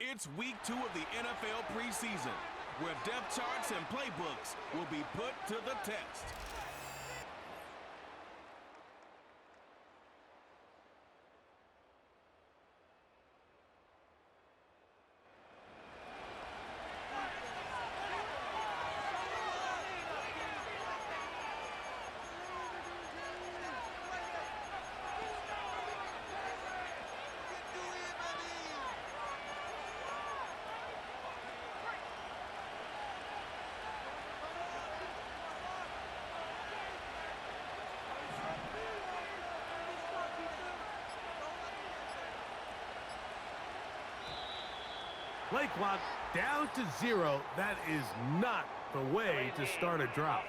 It's week 2 of the NFL preseason, where depth charts and playbooks will be put to the test. Play clock down to 0. That is not the way to start a drive.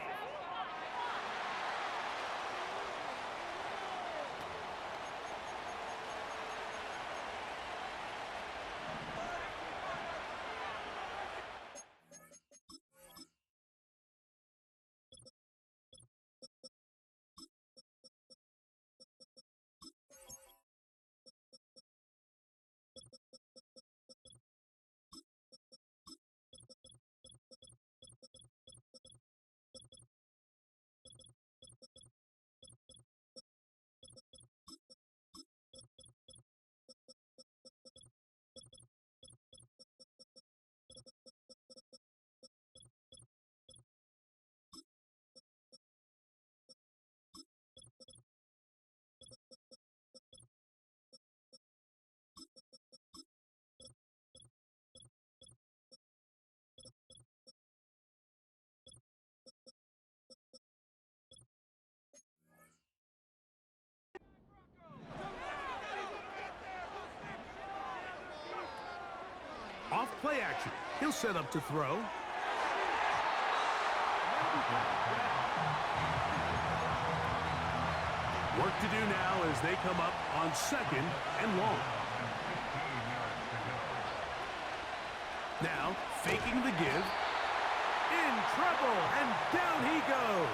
Off play action. He'll set up to throw. Work to do now as they come up on 2nd and long. Now, faking the give. In trouble, and down he goes.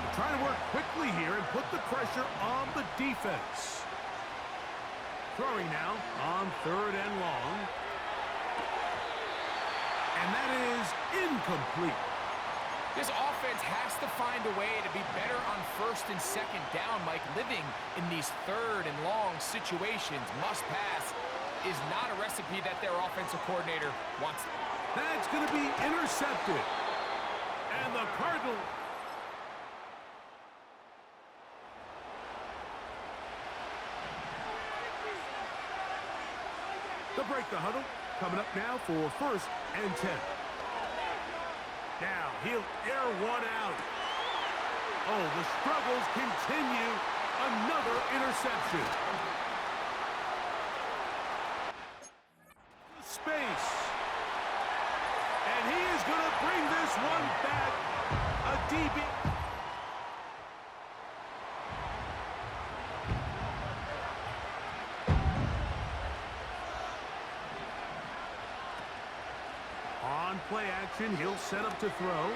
They're trying to work quickly here and put the pressure on the defense. Throwing now on 3rd and long. And that is incomplete. This offense has to find a way to be better on 1st and 2nd down, Mike. Living in these 3rd and long situations, must pass, is not a recipe that their offensive coordinator wants. That's going to be intercepted. And the Cardinals. They'll break the huddle. Coming up now for 1st and 10. Now he'll air one out. Oh, the struggles continue. Another interception. Space. And he is going to bring this one back. A DB. On play action, he'll set up to throw.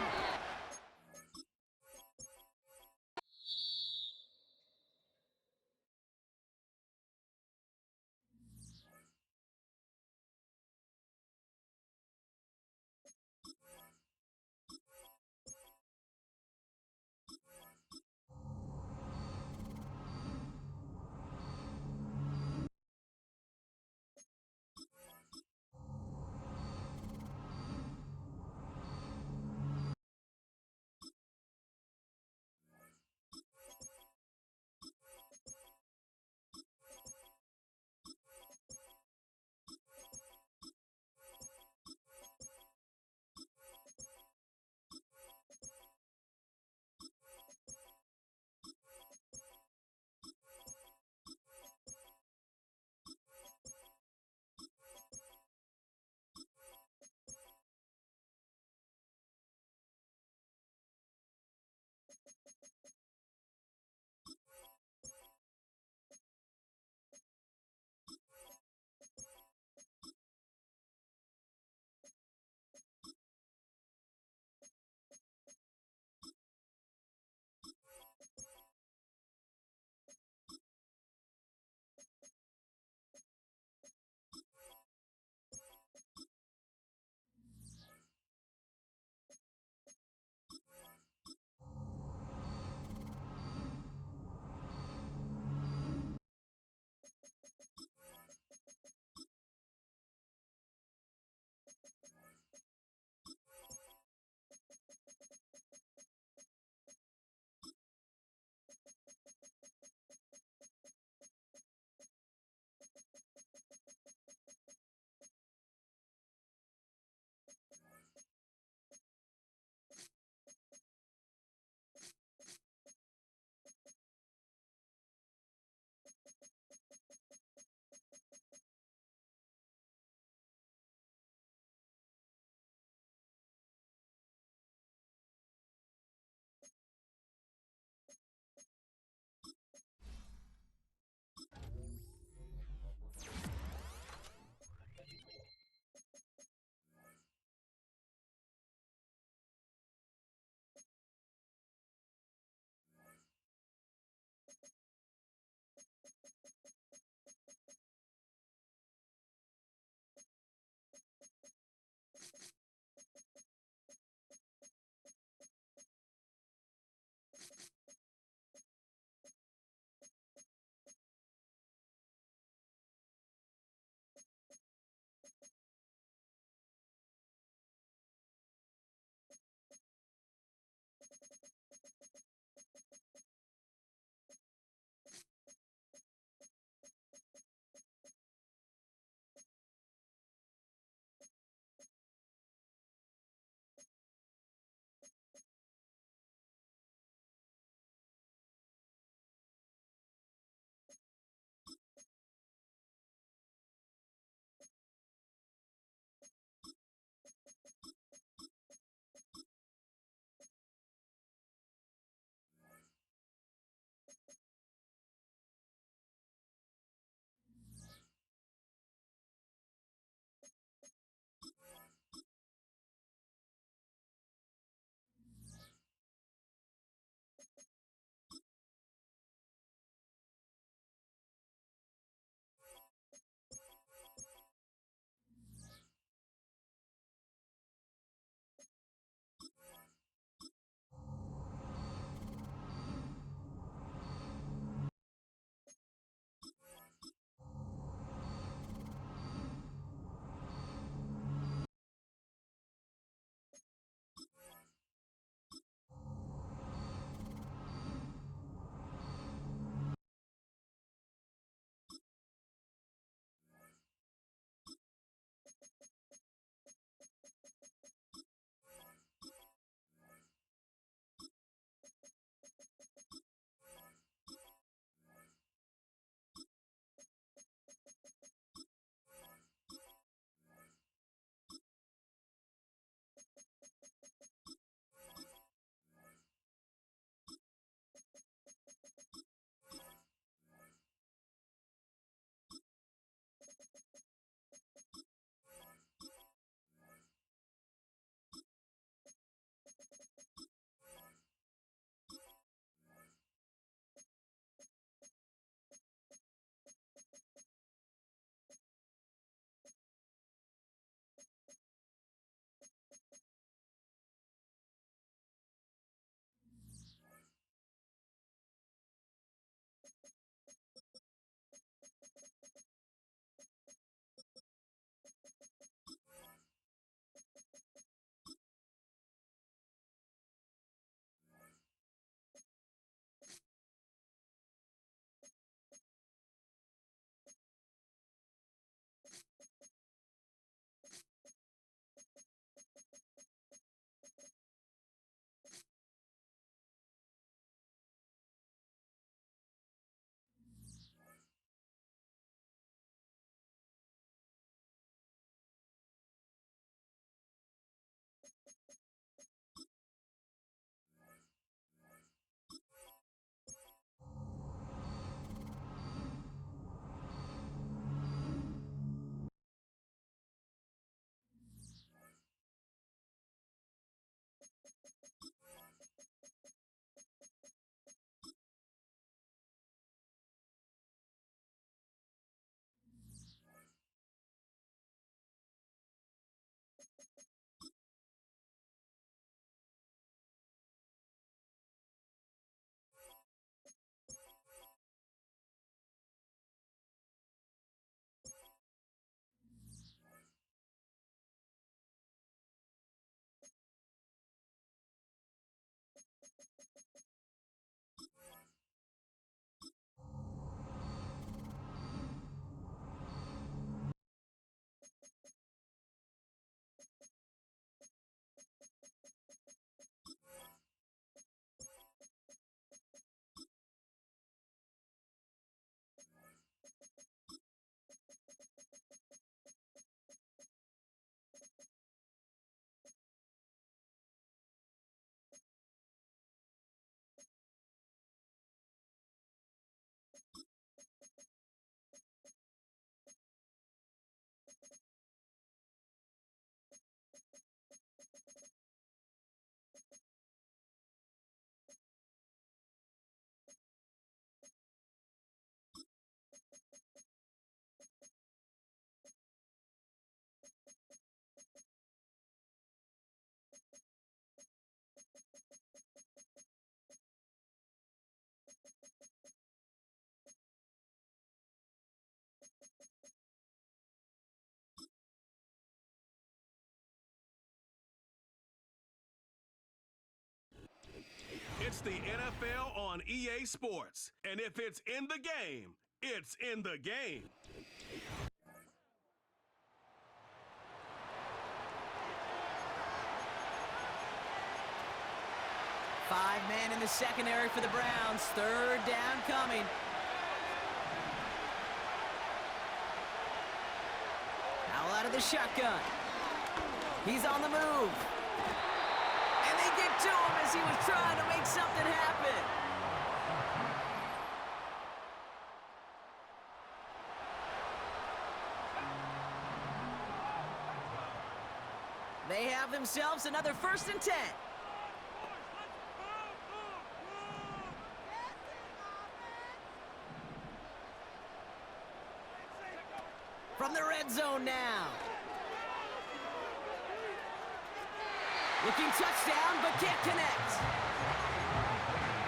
the NFL on EA Sports. And if it's in the game, it's in the game. Five men in the secondary for the Browns. Third down coming. Now out of the shotgun. He's on the move. And they get to him as he was trying to make something happen. They have themselves another 1st and 10. From the red zone now. Looking touchdown, but can't connect.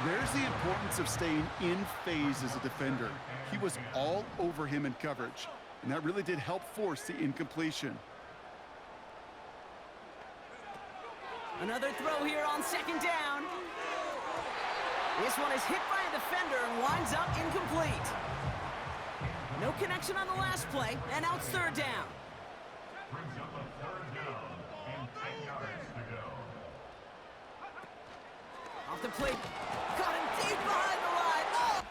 There's the importance of staying in phase as a defender. He was all over him in coverage, and that really did help force the incompletion. Another throw here on 2nd down. This one is hit by a defender and winds up incomplete. No connection on the last play, and now it's 3rd down. Brings up a 3rd down and 10 yards to go. Off the plate. Caught him deep behind the line. Oh!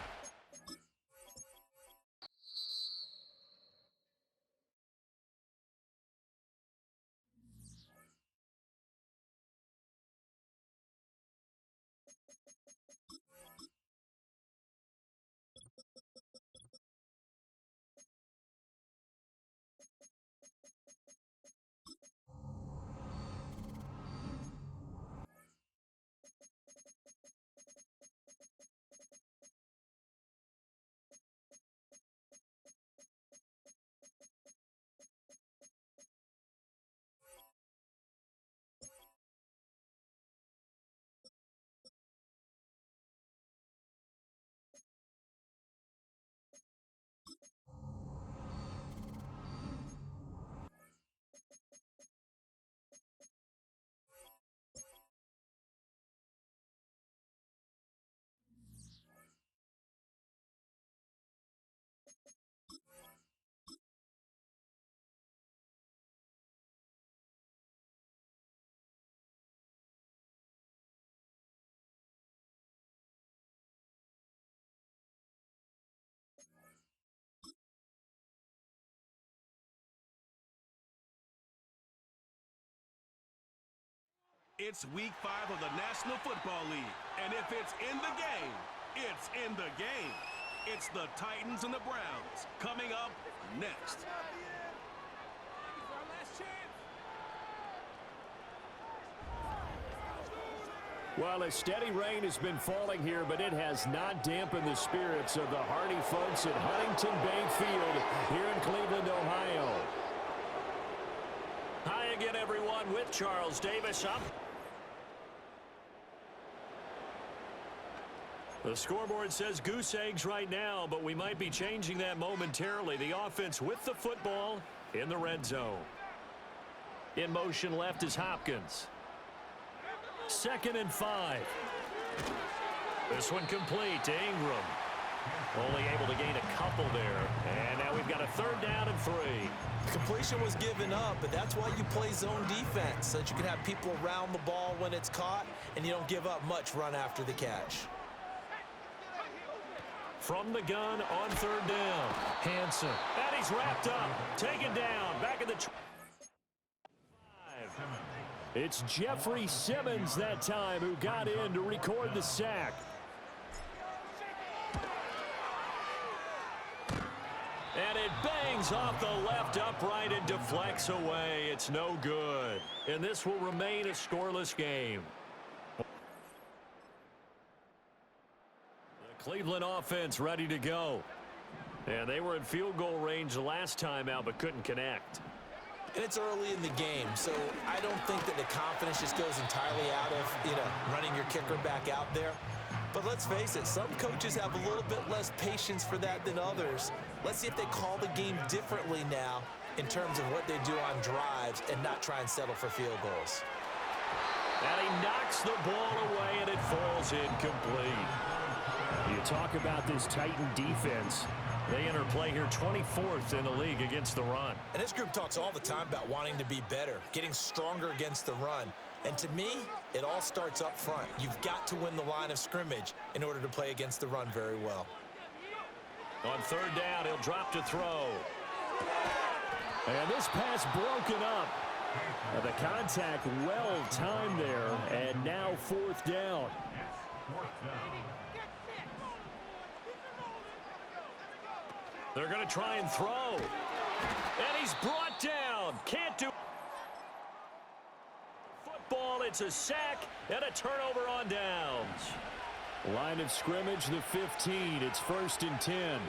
It's week 5 of the National Football League. And if it's in the game, it's in the game. It's the Titans and the Browns coming up next. Well, a steady rain has been falling here, but it has not dampened the spirits of the hardy folks at Huntington Bank Field here in Cleveland, Ohio. Hi again, everyone, with Charles Davis. The scoreboard says goose eggs right now, but we might be changing that momentarily. The offense with the football in the red zone. In motion left is Hopkins. 2nd and 5. This one complete to Ingram. Only able to gain a couple there. And now we've got a 3rd down and 3. Completion was given up, but that's why you play zone defense, so that you can have people around the ball when it's caught, and you don't give up much run after the catch. From the gun on 3rd down. Hanson. And he's wrapped up. Taken down. Back in the 5. It's Jeffrey Simmons that time who got in to record the sack. And it bangs off the left upright and deflects away. It's no good. And this will remain a scoreless game. The Cleveland offense ready to go. And they were in field goal range the last time out but couldn't connect. And it's early in the game, so I don't think that the confidence just goes entirely out of, running your kicker back out there. But let's face it, some coaches have a little bit less patience for that than others. Let's see if they call the game differently now in terms of what they do on drives and not try and settle for field goals. And he knocks the ball away, and it falls incomplete. You talk about this Titan defense. They enter play here 24th in the league against the run. And this group talks all the time about wanting to be better, getting stronger against the run. And to me, it all starts up front. You've got to win the line of scrimmage in order to play against the run very well. On third down, he'll drop to throw. And this pass broken up. The contact well timed there, and now fourth down. They're going to try and throw. And he's brought down. Can't do football. It's a sack and a turnover on downs. Line of scrimmage, the 15. It's 1st and 10.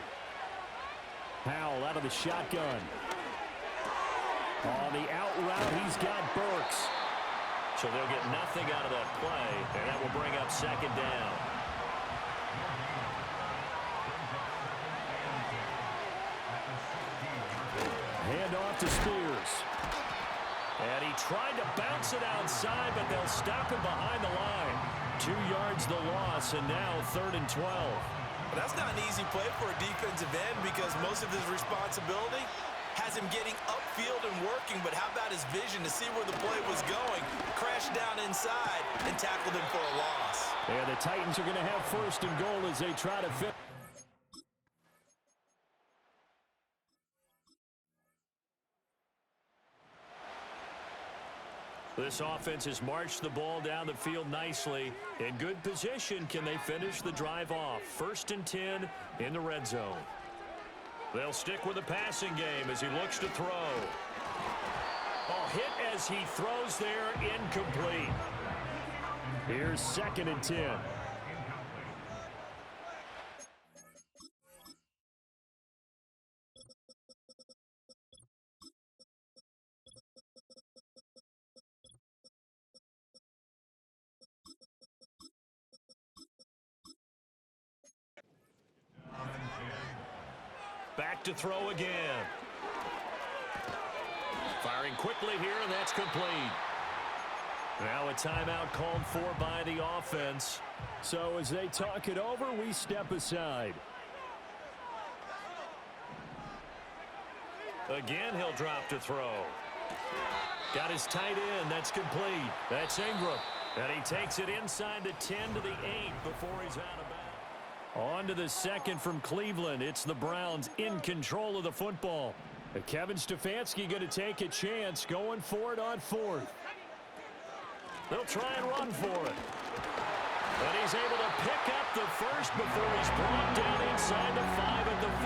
Howell out of the shotgun. On the out route, he's got Burks. So they'll get nothing out of that play, and that will bring up 2nd down. Hand off to Spears. And he tried to bounce it outside, but they'll stop him behind the line. 2 yards the loss, and now 3rd and 12. But that's not an easy play for a defensive end because most of his responsibility has him getting upfield and working, but how about his vision to see where the play was going, crashed down inside, and tackled him for a loss. And the Titans are going to have 1st and goal as they try to fit. This offense has marched the ball down the field nicely. In good position, can they finish the drive off? 1st and 10 in the red zone. They'll stick with the passing game as he looks to throw. Hit as he throws there, incomplete. Here's 2nd and 10. Back to throw again. Firing quickly here, and that's complete. Now a timeout called for by the offense. So as they talk it over, we step aside. Again, he'll drop to throw. Got his tight end. That's complete. That's Ingram. And he takes it inside the 10 to the 8 before he's out of bounds. On to the 2nd from Cleveland. It's the Browns in control of the football. Kevin Stefanski going to take a chance, going for it on 4th. They'll try and run for it. But he's able to pick up the first before he's brought down inside the 5 at the 4.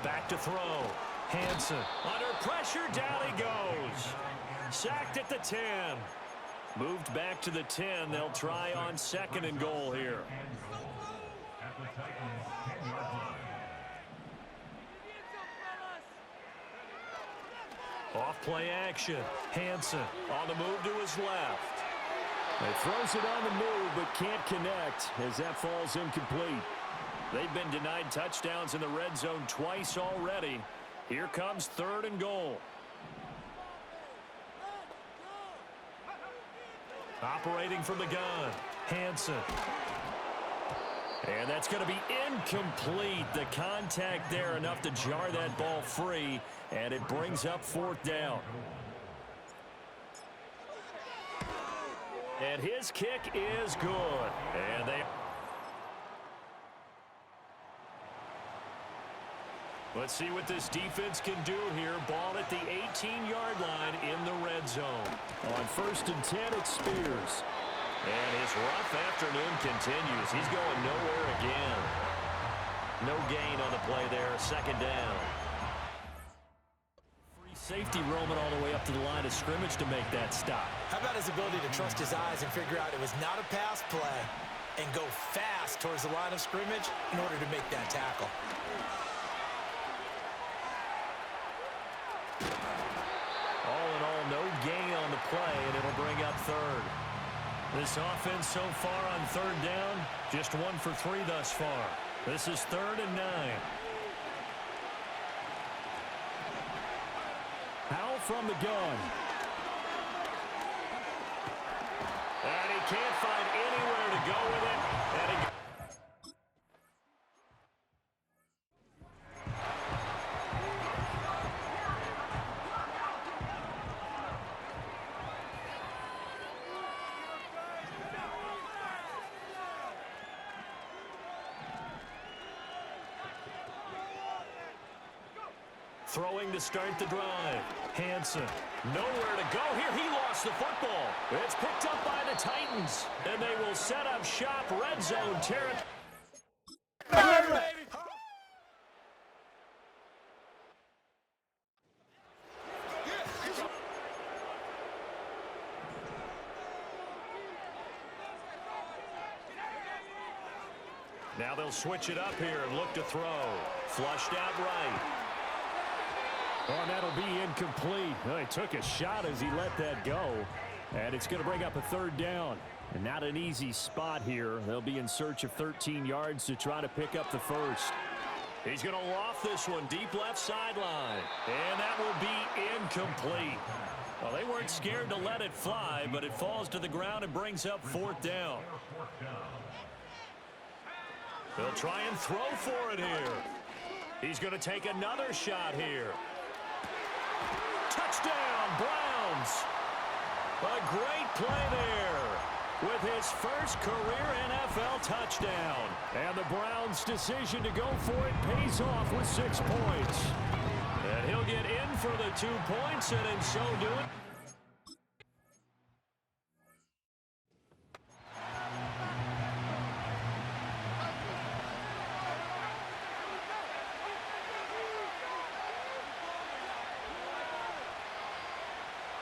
Back to throw. Hansen under pressure, down he goes. Sacked at the 10. Moved back to the 10. They'll try on 2nd and goal here. Off play action. Hansen on the move to his left. He throws it on the move but can't connect as that falls incomplete. They've been denied touchdowns in the red zone twice already. Here comes 3rd and goal. Operating from the gun. Hansen. And that's going to be incomplete. The contact there enough to jar that ball free, and it brings up 4th down. And his kick is good. And they... Let's see what this defense can do here. Ball at the 18-yard line in the red zone. On 1st and 10, it's Spears. And his rough afternoon continues. He's going nowhere again. No gain on the play there. 2nd down. Free safety roaming all the way up to the line of scrimmage to make that stop. How about his ability to trust his eyes and figure out it was not a pass play and go fast towards the line of scrimmage in order to make that tackle? All in all, no gain on the play, and it'll bring up 3rd. This offense so far on 3rd down, just 1 for 3 thus far. This is 3rd and 9. from the gun. And he can't find anywhere to go with it. And he throwing to start the drive. Hansen, nowhere to go here. He lost the football. It's picked up by the Titans, and they will set up shop red zone territory. Now they'll switch it up here and look to throw. Flushed out right. Oh, and that'll be incomplete. Well, he took a shot as he let that go. And it's going to bring up a third down. And not an easy spot here. They'll be in search of 13 yards to try to pick up the first. He's going to loft this one deep left sideline. And that will be incomplete. Well, they weren't scared to let it fly, but it falls to the ground and brings up fourth down. They'll try and throw for it here. He's going to take another shot here. Touchdown, Browns. A great play there with his first career NFL touchdown. And the Browns' decision to go for it pays off with 6 points. And he'll get in for the 2 points, and in so doing,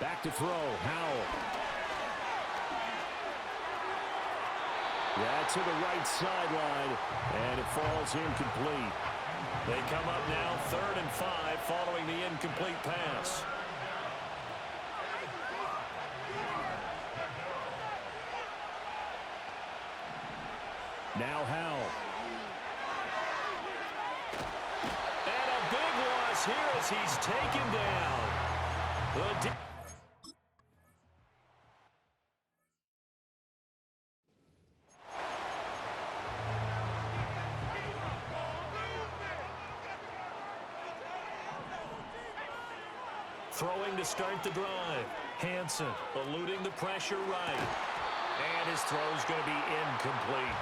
back to throw, Howell. Yeah, to the right sideline, and it falls incomplete. They come up now 3rd and 5 following the incomplete pass. Now Howell. And a big loss here as he's taken down. Throwing to start the drive. Hansen eluding the pressure right. And his throw's going to be incomplete.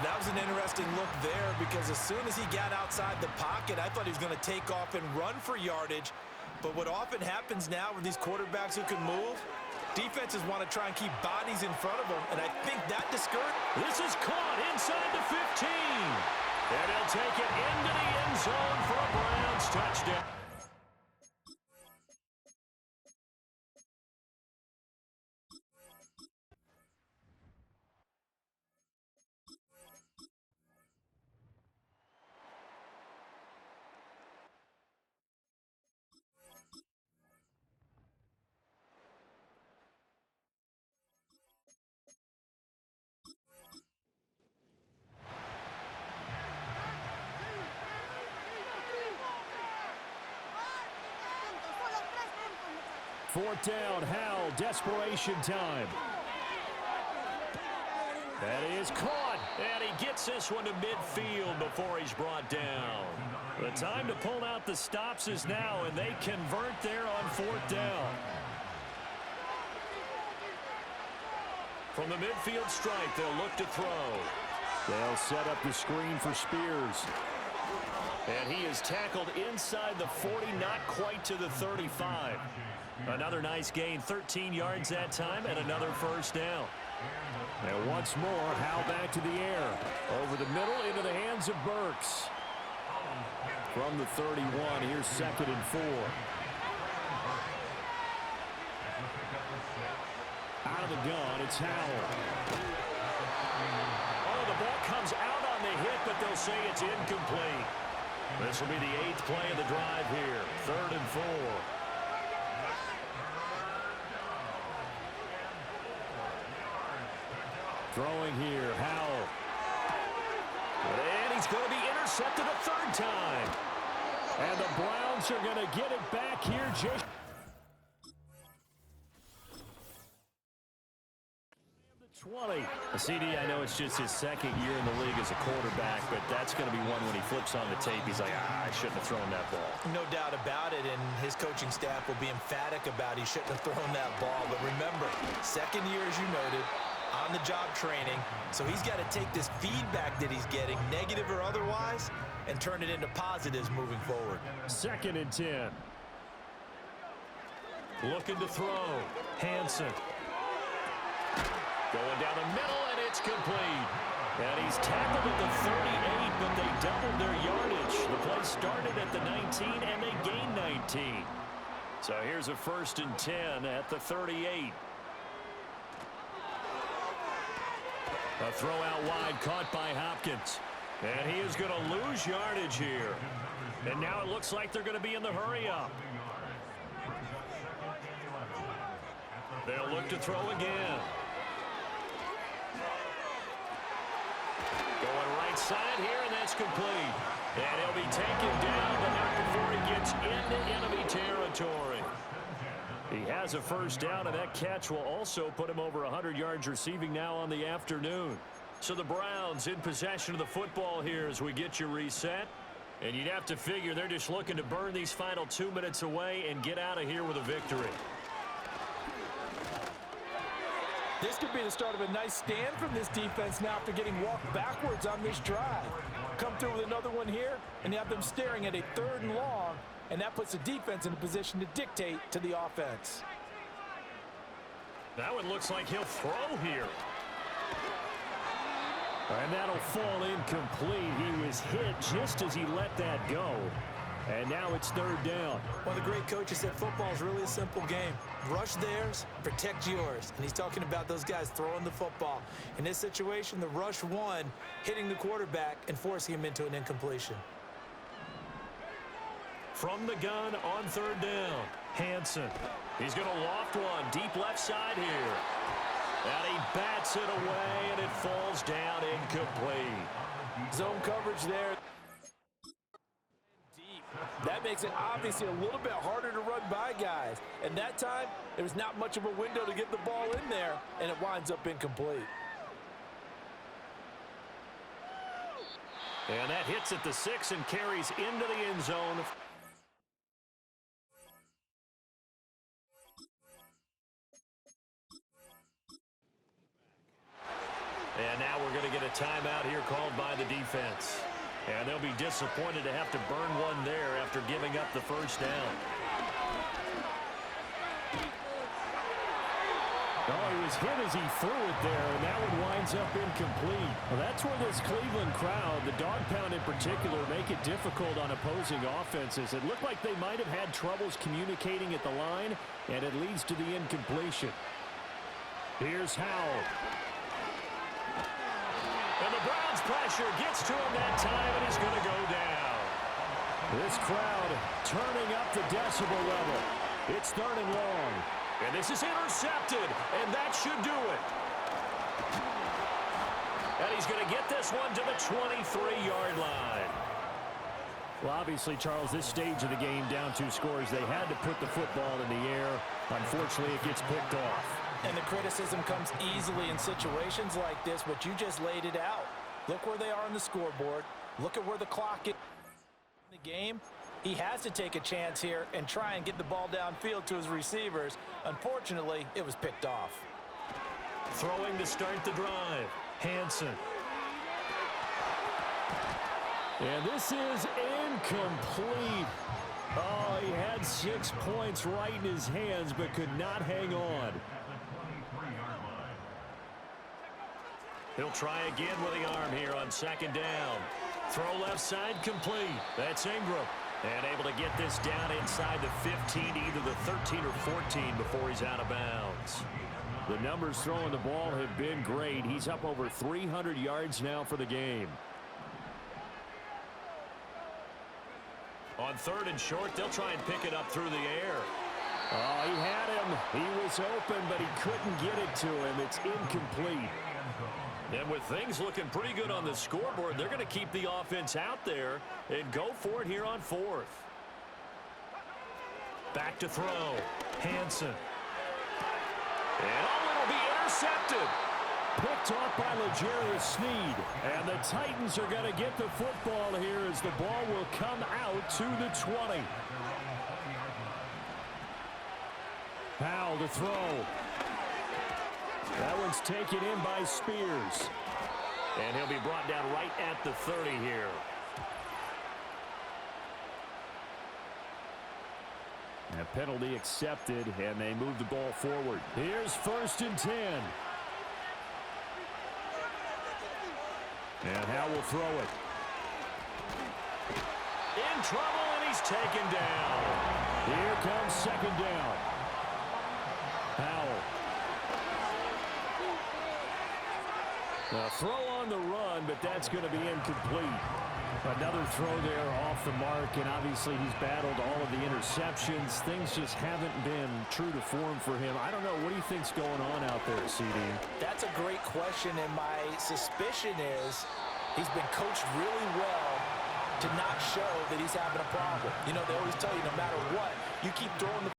That was an interesting look there because as soon as he got outside the pocket, I thought he was going to take off and run for yardage. But what often happens now with these quarterbacks who can move, defenses want to try and keep bodies in front of them, and I think that discouraged. This is caught inside the 15. And he'll take it into the end zone for a Browns touchdown. Fourth down, Howell, desperation time. That is caught, and he gets this one to midfield before he's brought down. The time to pull out the stops is now, and they convert there on fourth down. From the midfield stripe, they'll look to throw. They'll set up the screen for Spears. And he is tackled inside the 40, not quite to the 35. Another nice gain, 13 yards that time, and another first down. And once more, Howell back to the air. Over the middle, into the hands of Burks. From the 31, here's 2nd and 4. Out of the gun, it's Howell. Oh, the ball comes out on the hit, but they'll say it's incomplete. This will be the 8th play of the drive here. 3rd and 4. Throwing here, Howell. And he's going to be intercepted a 3rd time. And the Browns are going to get it back here. 20. A CD, I know it's just his second year in the league as a quarterback, but that's going to be one when he flips on the tape. He's like, I shouldn't have thrown that ball. No doubt about it, and his coaching staff will be emphatic about he shouldn't have thrown that ball. But remember, second year, as you noted, on-the-job training, so he's got to take this feedback that he's getting, negative or otherwise, and turn it into positives moving forward. 2nd and 10. Looking to throw. Hansen. Going down the middle, and it's complete. And he's tackled at the 38, but they doubled their yardage. The play started at the 19, and they gained 19. So here's a 1st and 10 at the 38. A throw out wide caught by Hopkins. And he is going to lose yardage here. And now it looks like they're going to be in the hurry-up. They'll look to throw again. Going right side here, and that's complete. And he'll be taken down, but not before he gets into enemy territory. He has a 1st down, and that catch will also put him over 100 yards receiving now on the afternoon. So the Browns in possession of the football here as we get you reset. And you'd have to figure they're just looking to burn these final 2 minutes away and get out of here with a victory. This could be the start of a nice stand from this defense now after getting walked backwards on this drive. Come through with another one here, and you have them staring at a 3rd and long, and that puts the defense in a position to dictate to the offense. That one looks like he'll throw here. And that'll fall incomplete. He was hit just as he let that go. And now it's 3rd down. One of the great coaches said football is really a simple game. Rush theirs, protect yours. And he's talking about those guys throwing the football. In this situation, the rush one, hitting the quarterback and forcing him into an incompletion. From the gun on 3rd down, Hansen. He's going to loft one deep left side here. And he bats it away, and it falls down incomplete. Zone coverage there. That makes it obviously a little bit harder to run by guys. And that time, there was not much of a window to get the ball in there, and it winds up incomplete. And that hits at the 6 and carries into the end zone. And now we're going to get a timeout here called by the defense. And they'll be disappointed to have to burn one there after giving up the 1st down. Oh, he was hit as he threw it there, and that one winds up incomplete. Well, that's where this Cleveland crowd, the dog pound in particular, make it difficult on opposing offenses. It looked like they might have had troubles communicating at the line, and it leads to the incompletion. Here's Howell. And the Browns pressure gets to him that time, and he's going to go down. This crowd turning up the decibel level. It's 3rd and long. And this is intercepted, and that should do it. And he's going to get this one to the 23-yard line. Well, obviously, Charles, this stage of the game, down 2 scores, they had to put the football in the air. Unfortunately, it gets picked off. And the criticism comes easily in situations like this, but you just laid it out. Look where they are on the scoreboard. Look at where the clock is in the game. He has to take a chance here and try and get the ball downfield to his receivers. Unfortunately, it was picked off. Throwing to start the drive, Hansen. And this is incomplete. Oh, he had 6 points right in his hands, but could not hang on. He'll try again with the arm here on 2nd down. Throw left side complete. That's Ingram. And able to get this down inside the 15, either the 13 or 14 before he's out of bounds. The numbers throwing the ball have been great. He's up over 300 yards now for the game. On 3rd and short, they'll try and pick it up through the air. Oh, he had him. He was open, but he couldn't get it to him. It's incomplete. And with things looking pretty good on the scoreboard, they're going to keep the offense out there and go for it here on 4th. Back to throw. Hansen. And it'll be intercepted. Picked off by L'Jarius Sneed. And the Titans are going to get the football here as the ball will come out to the 20. Powell to throw. That one's taken in by Spears. And he'll be brought down right at the 30 here. A penalty accepted, and they move the ball forward. Here's 1st and 10. And Howe will throw it. In trouble, and he's taken down. Here comes 2nd down. Powell. A throw on the run, but that's going to be incomplete. Another throw there off the mark, and obviously he's battled all of the interceptions. Things just haven't been true to form for him. I don't know. What do you think's going on out there, CD? That's a great question, and my suspicion is he's been coached really well to not show that he's having a problem. You know, they always tell you no matter what, you keep throwing the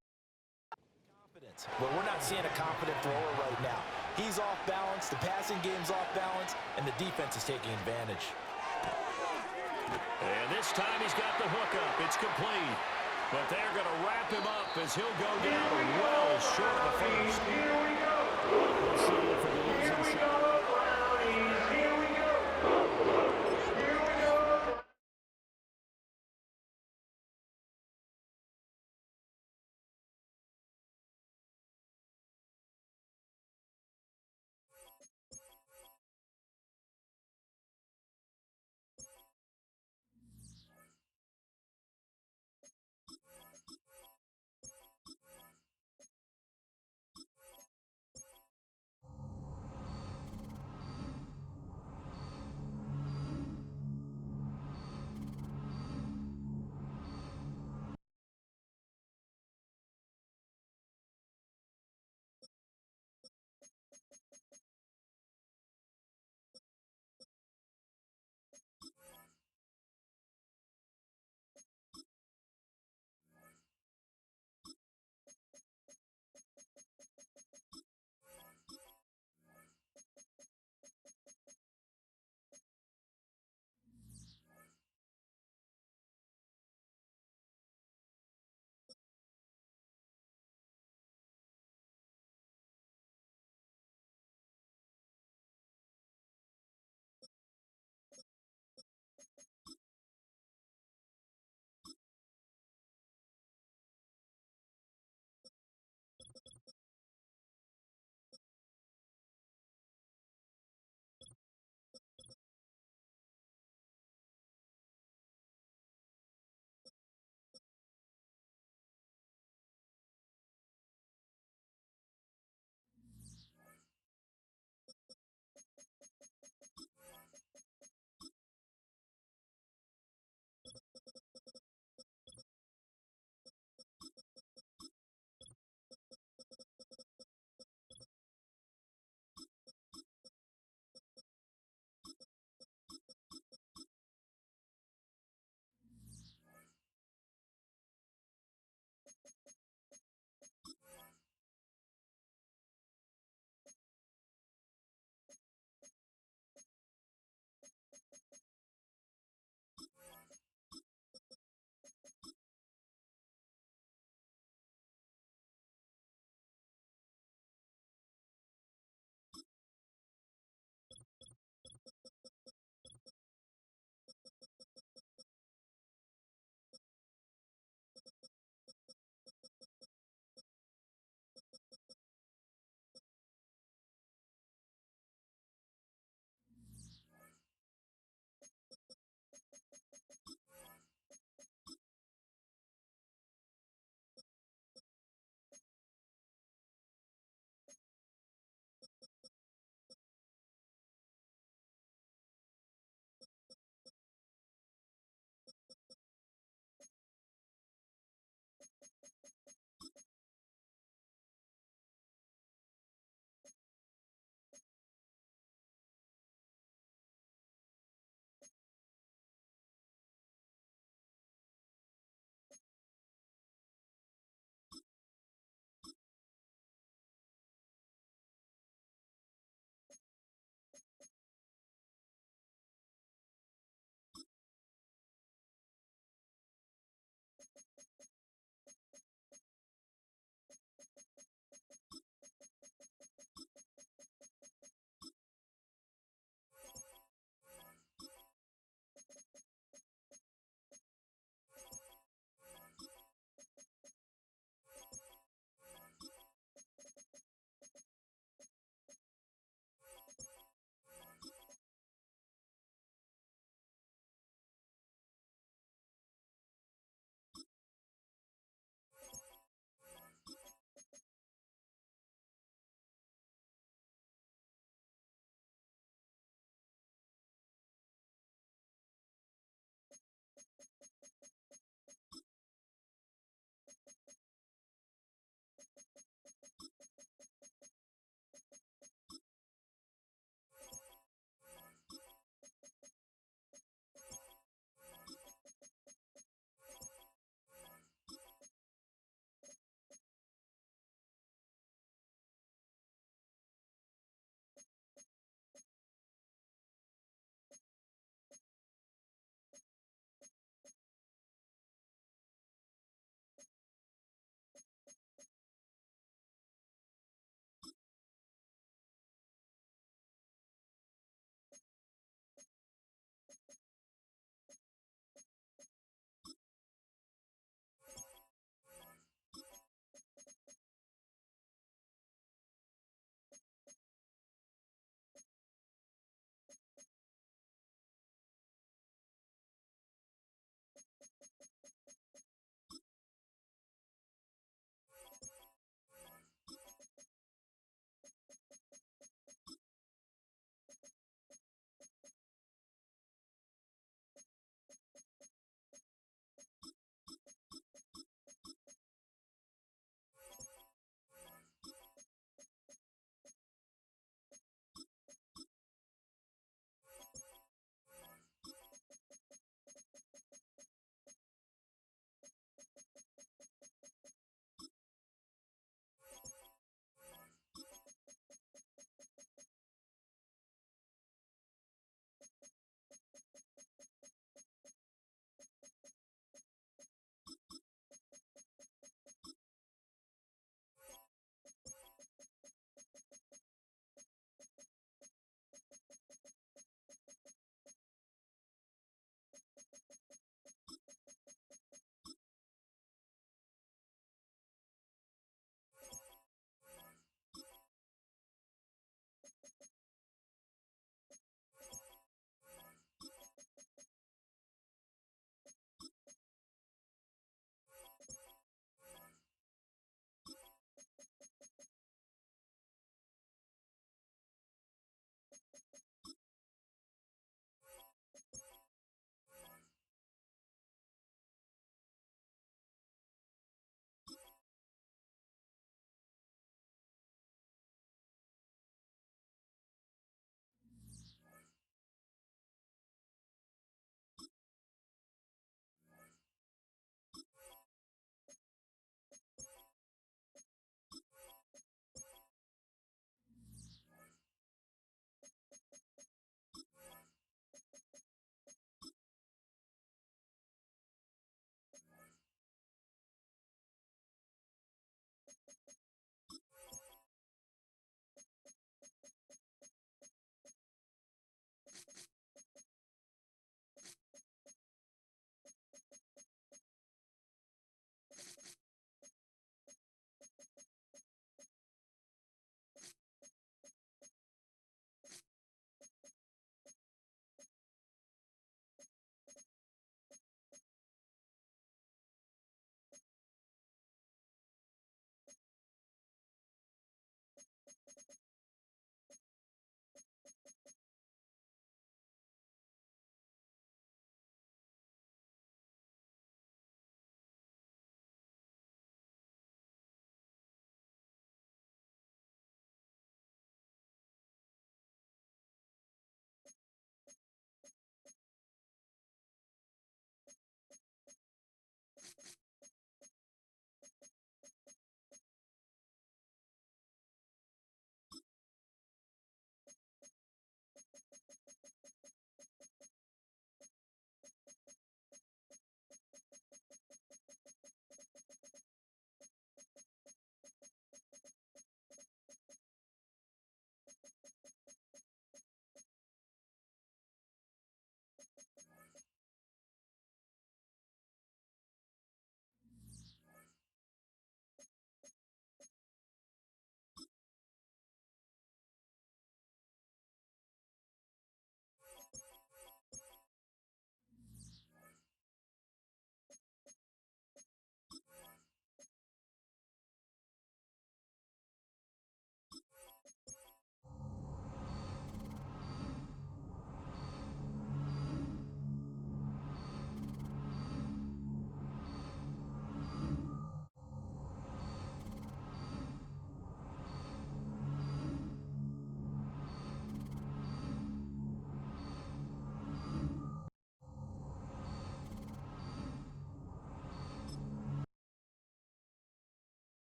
confidence. Well, we're not seeing a confident thrower right now. He's off balance, the passing game's off balance, and the defense is taking advantage. And this time he's got the hookup. It's complete. But they're going to wrap him up as he'll go down well short of the first. Here we go. Here we go, Brownies. Here we go. Here we go.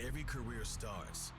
Every career starts